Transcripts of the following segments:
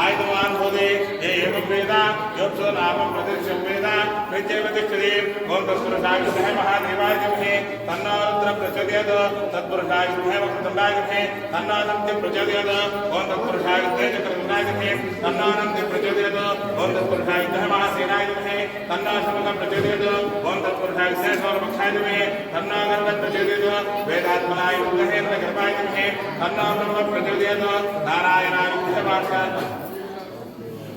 आयुधवान् भवति ये एवं वेद योत्सो नामं प्रतिष्ठं वेद नित्येव तिष्ठति ओम तत्पुरुषाय विद्महे महादेवाय धीमहि तन्नो रुद्रः प्रचोदयात् तत्पुरुषाय विद्महे वक्रतुण्डाय धीमहि तन्नो अनन्तं प्रचोदयात् ओम तत्पुरुषाय विद्महे चक्रतुण्डाय धीमहि तन्नो अनन्तं प्रचोदयात् ओम तत्पुरुषाय विद्महे महासेनाय धीमहि तन्नो शङ्खं प्रचोदयात् ओम तत्पुरुषाय विद्महे सौरभक्षाय धीमहि तन्नो गरुडं प्रचोदयात् वेदात्मनाय विद्महे गर्भाय धीमहि तन्नो ब्रह्म प्रचोदयात् नारायणाय विद्महे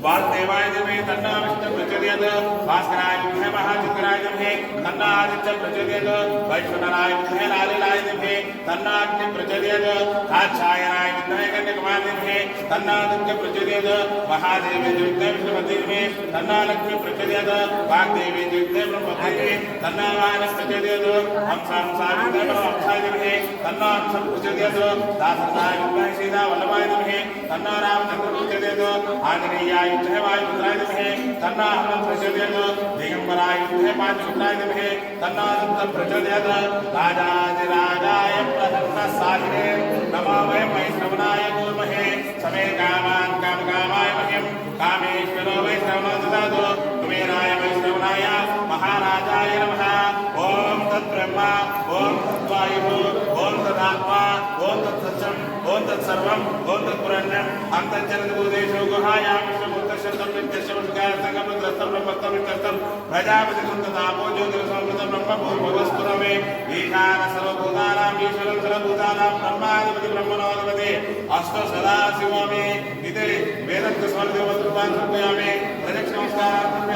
वासुदेवाय धीमहि तन्नो विष्णुः प्रचोदयात् भास्कराय विद्महे महाचित्राय धीमहि तन्नो आदित्यः प्रचोदयात् वैश्वनराय विद्महे लालिलाय धीमहि तन्नो अग्निः प्रचोदयात् कात्यायनाय विद्महे कन्याकुमारी धीमहि तन्नो आदित्यः प्रचोदयात् महादेवी विद्महे विष्णुपति धीमहि तन्नो लक्ष्मी प्रचोदयात् वाग्देवी विद्महे ब्रह्मपति धीमहि तन्नो वायुः प्रचोदयात् हंसाय विद्महे परमहंसाय धीमहि तन्नो हंसः प्रचोदयात् दासरथाय विद्महे सीतावल्लभाय धीमहि तन्नो रामचन्द्रः प्रचोदयात् आंजनेयाय विद्महे वायुपुत्राय धीमहि तन्नो हनुमत् प्रचोदयात् दिगम्बराय विद्महे पांचपुत्राय धीमहि तन्नो दत्तः प्रचोदयात् राजाधिराजाय प्रसन्नसाधिने नमो वै श्रवणाय कुर्महे समे कामान् कामकामाय मह्यं कामेश्वरो वै श्रवणो ददातु कुबेराय वै श्रवणाय महाराजाय नमः ओम तद्ब्रह्मा ओम तद्वायुः ओम तदात्मा ओम तत्सत्यम् ओम तत्सर्वम् ओम तत्पुरण्यम् अन्तर्जलभूतेषु गुहायां विष्णुमुक्तशब्दं नित्यस्य वंशकाय संगमद्रष्टं ब्रह्मत्वं विष्टं प्रजापति सुन्दतापो ज्योतिरसंवृतं ब्रह्मभूर्भुवस्फुरमे ईशान सर्वभूतानां ईश्वरं सर्वभूतानां ब्रह्माधिपति ब्रह्मणोऽधिपति अस्तु सदा शिवमे इति वेदस्य स्वर्गदेवत्वान् समर्पयामि प्रदक्षिणमस्कारं